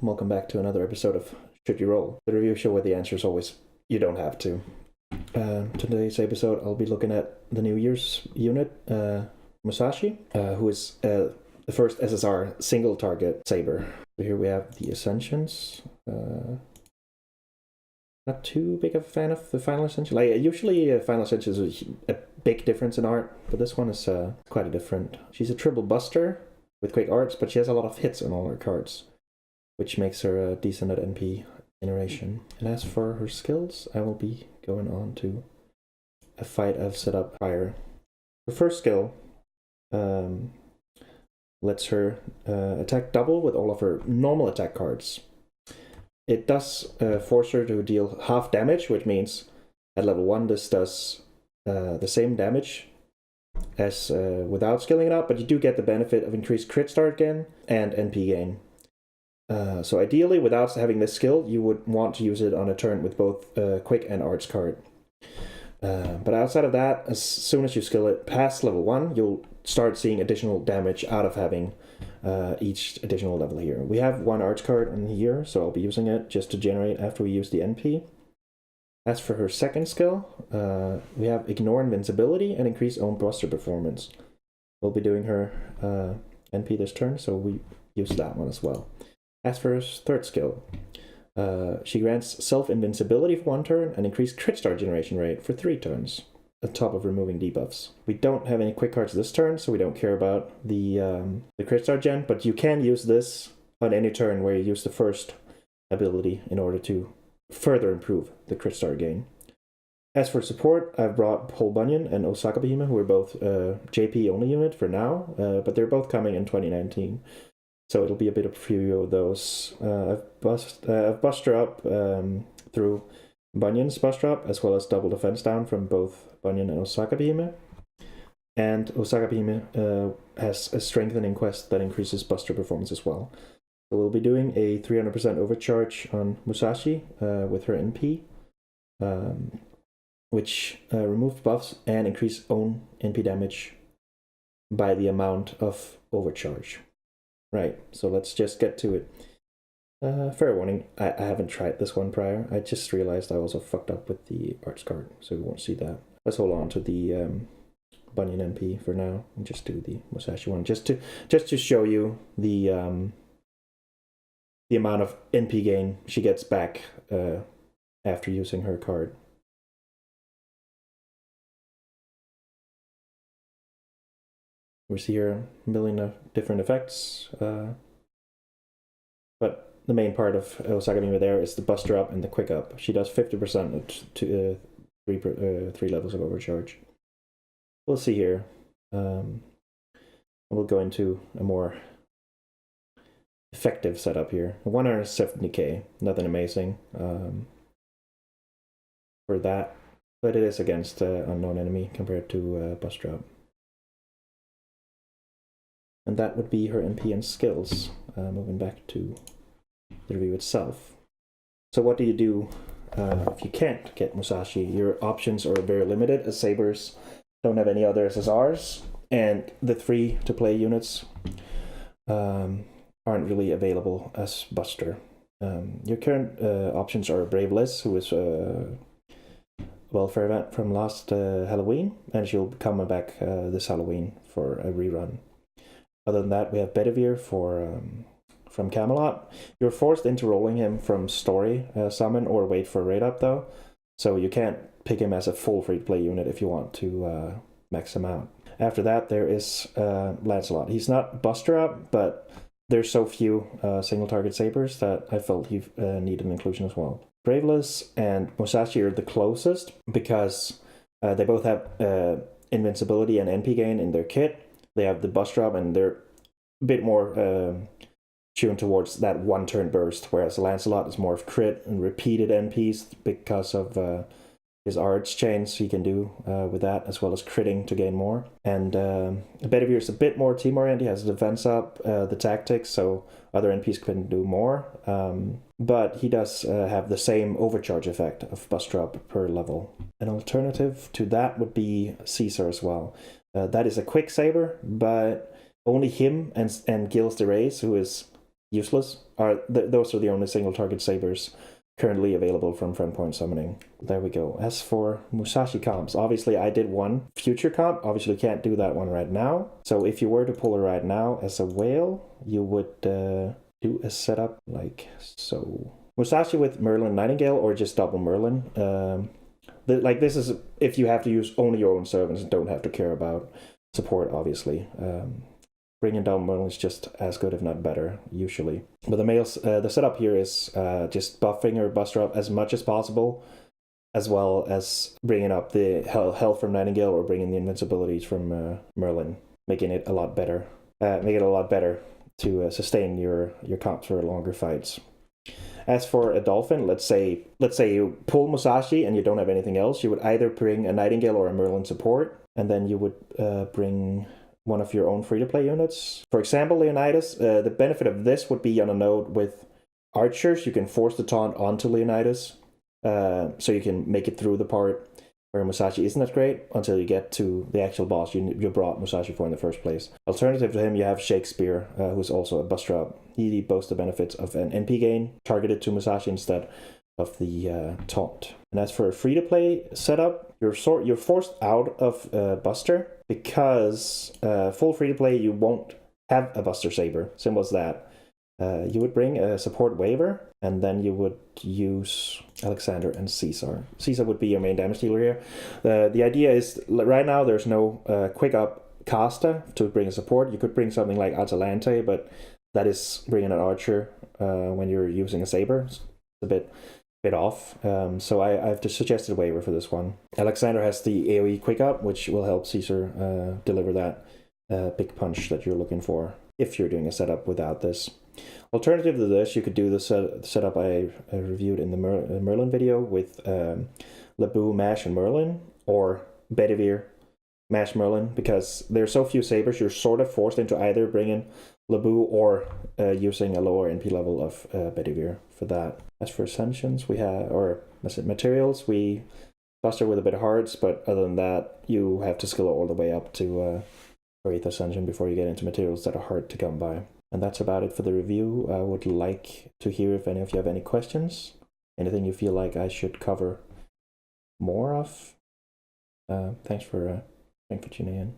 welcome back to another episode of Should You Roll, the review show where the answer is always you don't have to. Today's episode, I'll be looking at the New Year's unit, Musashi, who is the first SSR single target saber. So here we have the Ascensions. Not too big of a fan of the Final Ascension. Like, usually Final Ascension is a big difference in art, but this one is quite a different. She's a triple buster with quick arts, but she has a lot of hits on all her cards, which makes her decent at NP generation. And as for her skills, I will be going on to a fight I've set up prior. Her first skill lets her attack double with all of her normal attack cards. It does force her to deal half damage, which means at level 1 this does the same damage as without skilling it up, but you do get the benefit of increased crit start gain and NP gain. So ideally, without having this skill, you would want to use it on a turn with both quick and arts card. But outside of that, as soon as you skill it past level 1, you'll start seeing additional damage out of having each additional level here. We have one arts card in here, so I'll be using it just to generate after we use the NP. As for her second skill, we have Ignore Invincibility and Increase Own Buster Performance. We'll be doing her NP this turn, so we use that one as well. As for her third skill, she grants self-invincibility for 1 turn and increased crit start generation rate for 3 turns, on top of removing debuffs. We don't have any quick cards this turn, so we don't care about the crit start gen, but you can use this on any turn where you use the first ability in order to further improve the crit start gain. As for support, I've brought Paul Bunyan and Osaka Behima, who are both JP only unit for now, but they're both coming in 2019. So it'll be a bit of a preview of those. I've buster up through Bunyan's buster up, as well as double defense down from both Bunyan and Osaka Behima. And Osaka Behima has a strengthening quest that increases buster performance as well. So we'll be doing a 300% overcharge on Musashi with her NP, which removes buffs and increase own NP damage by the amount of overcharge. Right, so let's just get to it. Fair warning, I haven't tried this one prior. I just realized I also fucked up with the arts card, so we won't see that. Let's hold on to the Bunyan NP for now and just do the Musashi one, just to show you the amount of NP gain she gets back after using her card. We see here a million of different effects, but the main part of Osaka Behima there is the buster up and the quick up. She does 50% to 3 levels of overcharge. We'll see here. We'll go into a more effective setup here. 170k, nothing amazing for that, but it is against unknown enemy compared to buster up. And that would be her NP and skills. Moving back to the review itself. So what do you do if you can't get Musashi? Your options are very limited, as Sabers don't have any other SSRs, and the 3 to play units aren't really available as Buster. Your current options are Brave Liz, who is a welfare event from last Halloween, and she'll come back this Halloween for a rerun. Other than that, we have Bedivere from Camelot. You're forced into rolling him from story summon or wait for rateup though, so you can't pick him as a full free-to-play unit if you want to max him out. After that, there is Lancelot. He's not buster up, but there's so few single target sabers that I felt he needed an inclusion as well. Graveless and Musashi are the closest because they both have invincibility and NP gain in their kit. They have the buster up and they're a bit more tuned towards that 1 turn burst, whereas Lancelot is more of crit and repeated NPs because of his arts chains he can do with that, as well as critting to gain more. And Bedivere is a bit more team-oriented. He has the defense up, the tactics, so other NPs can do more. But he does have the same overcharge effect of buster up per level. An alternative to that would be Caesar as well. That is a quick saber, but only him and Gilles de Reyes, who is useless. Those are the only single target sabers currently available from friend point summoning. There we go. As for Musashi comps, obviously I did one future comp. Obviously can't do that one right now. So if you were to pull it right now as a whale, you would do a setup like so. Musashi with Merlin Nightingale or just double Merlin. Like this is if you have to use only your own servants and don't have to care about support, obviously. Bringing down Merlin is just as good, if not better, usually. But the setup here is just buffing or buster up as much as possible, as well as bringing up the health from Nightingale or bringing the invincibilities from Merlin, making it a lot better. Make it a lot better to sustain your comps for longer fights. As for a dolphin, let's say you pull Musashi and you don't have anything else, you would either bring a Nightingale or a Merlin support, and then you would bring one of your own free-to-play units. For example, Leonidas, the benefit of this would be on a node with archers. You can force the taunt onto Leonidas, so you can make it through the part where Musashi isn't that great until you get to the actual boss you brought Musashi for in the first place. Alternative to him, you have Shakespeare, who's also a buster up. He boasts the benefits of an NP gain targeted to Musashi instead of the taunt. And as for a free-to-play setup, you're forced out of Buster because full free-to-play you won't have a Buster Saber. Simple as that. You would bring a support waiver, and then you would use Alexander and Caesar. Caesar would be your main damage dealer here. The idea is, right now there's no quick up caster to bring a support. You could bring something like Atalante, but that is bringing an archer when you're using a saber. It's a bit off. So I've just suggested a waiver for this one. Alexander has the AoE quick up, which will help Caesar deliver that big punch that you're looking for if you're doing a setup without this. Alternative to this, you could do the setup I reviewed in the Merlin video with Lebu, Mash, and Merlin, or Bedivere, Mash, Merlin, because there's so few sabers, you're sort of forced into either bringing Lebu or using a lower NP level of Bedivere for that. As for Ascensions, we have, or materials, we buster with a bit of hearts, but other than that, you have to skill all the way up to Wraith Ascension before you get into materials that are hard to come by. And that's about it for the review. I would like to hear if any of you have any questions, anything you feel like I should cover more of. Thanks for tuning in.